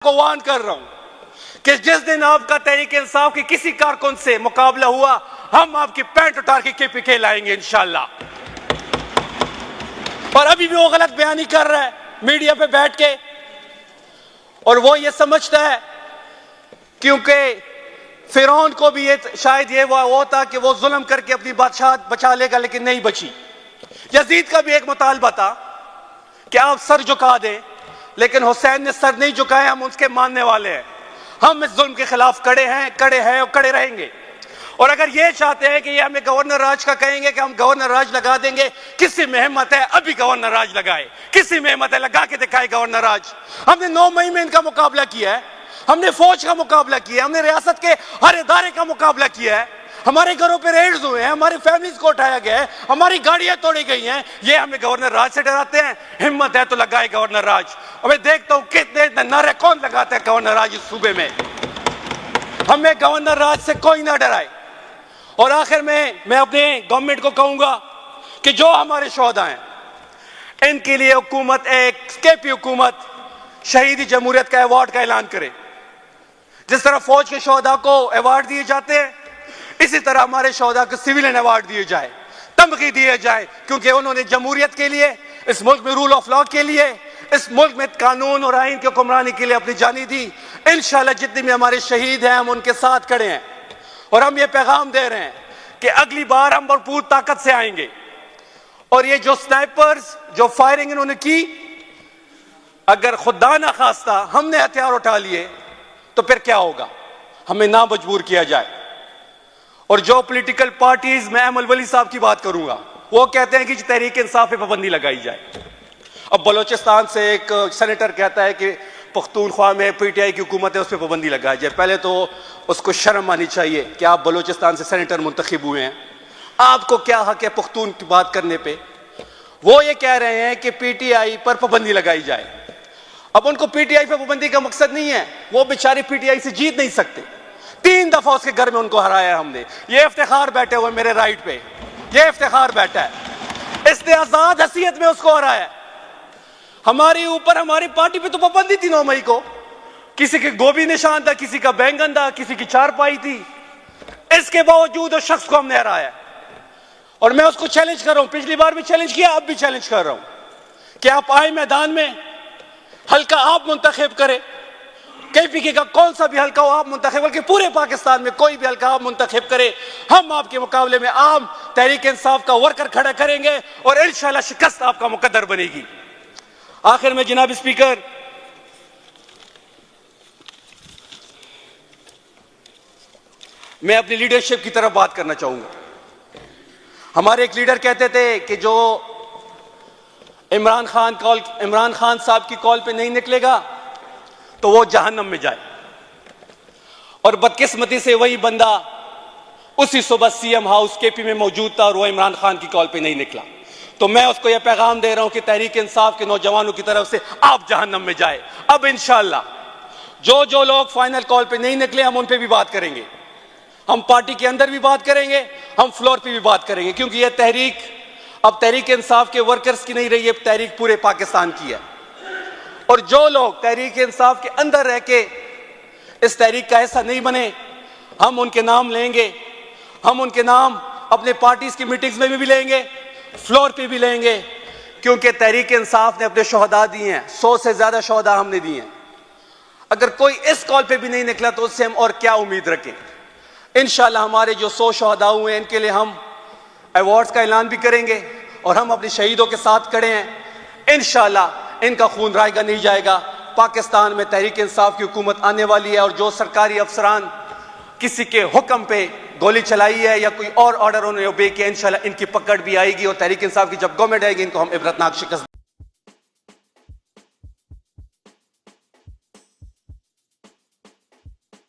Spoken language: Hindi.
को वार्न कर रहा हूं कि जिस दिन आपका तहरीक इंसाफ के किसी कारकुन से मुकाबला हुआ, हम आपकी पैंट उतार के KPK लाएंगे इंशाल्लाह। और अभी भी वो गलत बयानी कर रहा है मीडिया पे बैठ के, और वो ये समझता है क्योंकि फिरौन को भी ये शायद ये वो था कि वो जुल्म करके अपनी बादशाह बचा लेगा, लेकिन नहीं बची। यजीद का भी एक मुतालबा था कि आप सर झुका दें, लेकिन हुसैन ने सर नहीं झुकाया। हम उसके मानने वाले हैं, हम इस जुल्म के खिलाफ खड़े हैं और खड़े रहेंगे। और अगर ये चाहते हैं कि ये हमें गवर्नर राज का कहेंगे कि हम गवर्नर राज लगा देंगे, किसी में हिम्मत है अभी गवर्नर राज लगाए, किसी में हिम्मत है लगा के दिखाए गवर्नर राज। हमने 9 मई में इनका मुकाबला किया है, हमने फौज का मुकाबला किया है, हमने रियासत के हर इदारे का मुकाबला किया है, हमारे घरों पे रेड्स हुए हैं, हमारी फैमिलीज को उठाया गया है, हमारी गाड़ियां तोड़ी गई हैं। ये हमें गवर्नर राज से डराते हैं? हिम्मत है तो लगाए गवर्नर राज। अब मैं देखता हूं कितने नारे कौन लगाता है गवर्नर राज इस सूबे में। हमें गवर्नर राज से कोई ना डराए। और आखिर में मैं अपने गवर्नमेंट को कहूंगा कि जो हमारे शोहदा हैं इनके लिए हुकूमत एक KP हुकूमत शहीदी जमहूरियत का अवार्ड का ऐलान करे। जिस तरह फौज के शोहदा को अवार्ड दिए जाते हैं, इसी तरह हमारे शोहदा को सिविलियन अवार्ड दिए जाए, तमगी दिए जाए, क्योंकि उन्होंने जमहूरियत के लिए, इस मुल्क में रूल ऑफ लॉ के लिए, इस मुल्क में कानून और आइन की हुक्मरानी के लिए अपनी जानी दी। इंशाल्लाह जितने भी हमारे शहीद हैं हम उनके साथ खड़े हैं, और हम ये पैगाम दे रहे हैं कि अगली बार हम भरपूर ताकत से आएंगे। और ये जो स्नाइपर्स जो फायरिंग इन्होंने की, अगर खुदा ना खास्ता हमने हथियार उठा लिए तो फिर क्या होगा? हमें ना मजबूर किया जाए। और जो पॉलिटिकल पार्टीज, मैं अमल वली साहब की बात करूंगा, वो कहते हैं कि तहरीक इंसाफ पे पाबंदी लगाई जाए। अब बलोचिस्तान से एक सेनेटर कहता है कि पख्तूनख्वा में PTI की हुकूमत है, उस पर पाबंदी लगाई जाए। पहले तो उसको शर्म आनी चाहिए कि आप बलोचिस्तान से सेनेटर मुंतखब हुए हैं, आपको क्या हक है पख्तून की बात करने पे? वो ये कह रहे हैं कि PTI पर पाबंदी लगाई जाए। अब उनको PTI पर पाबंदी का मकसद नहीं है, वो बेचारे PTI से जीत नहीं सकते। 3 दफा उसके घर में उनको हराया हमने। ये इफ्तिखार बैठे हुए मेरे राइट पे, ये इफ्तिखार बैठा है, इसने आजाद हैसियत में उसको हराया। हमारे ऊपर, हमारी पार्टी पे तो पाबंदी थी 9 मई को, किसी के गोभी निशान था, किसी का बैंगन था, किसी की चारपाई थी। इसके बावजूद उस शख्स को हमने हराया। और मैं उसको चैलेंज कर रहा हूं, पिछली बार भी चैलेंज किया, अब भी चैलेंज कर रहा हूं कि आप आए मैदान में, हल्का आप मुंतखब करें, KPK का कौन सा भी हल्का हो आप मुंतखब, बल्कि पूरे पाकिस्तान में कोई भी हल्का आप मुंतखब करें, हम आपके मुकाबले में आम तहरीक इंसाफ का वर्कर खड़ा करेंगे और इंशाल्लाह शिकस्त आपका मुकद्दर बनेगी। आखिर में जनाब स्पीकर, मैं अपनी लीडरशिप की तरफ बात करना चाहूंगा। हमारे एक लीडर कहते थे कि जो इमरान खान साहब की कॉल पे नहीं निकलेगा तो वो जहन्नम में जाए। और बदकिस्मती से वही बंदा उसी सुबह CM हाउस KP में मौजूद था और वो इमरान खान की कॉल पे नहीं निकला। तो मैं उसको यह पैगाम दे रहा हूं कि तहरीक इंसाफ के नौजवानों की तरफ से आप जहन्नम में जाए। अब इंशाल्लाह जो लोग फाइनल कॉल पे नहीं निकले, हम उन पे भी बात करेंगे, हम पार्टी के अंदर भी बात करेंगे, हम फ्लोर पे भी बात करेंगे, क्योंकि यह तहरीक अब तहरीक इंसाफ के वर्कर्स की नहीं रही, ये तहरीक पूरे पाकिस्तान की है। और जो लोग तहरीक इंसाफ के अंदर रह के इस तहरीक का हिस्सा नहीं बने, हम उनके नाम लेंगे, हम उनके नाम अपने पार्टीज की मीटिंग्स में भी लेंगे, फ्लोर पे भी लेंगे, क्योंकि तहरीक इंसाफ ने अपने शोहदा दिए हैं, 100 से ज्यादा शोहदा हमने दिए हैं। अगर कोई इस कॉल पे भी नहीं निकला तो उससे हम और क्या उम्मीद रखें? इंशाल्लाह हमारे जो 100 शोहदा हुए हैं इनके लिए हम अवार्ड्स का ऐलान भी करेंगे, और हम अपने शहीदों के साथ खड़े हैं। इंशाल्लाह इनका खून रायगा नहीं जाएगा। पाकिस्तान में तहरीक इंसाफ की हुकूमत आने वाली है, और जो सरकारी अफसरान किसी के हुक्म पे गोली चलाई है या कोई और ऑर्डर उन्होंने ओबे किया, इंशाल्लाह इनकी पकड़ भी आएगी, और तहरीक इंसाफ की जब गवर्नमेंट आएगी इनको हम इबरतनाक शिकस्त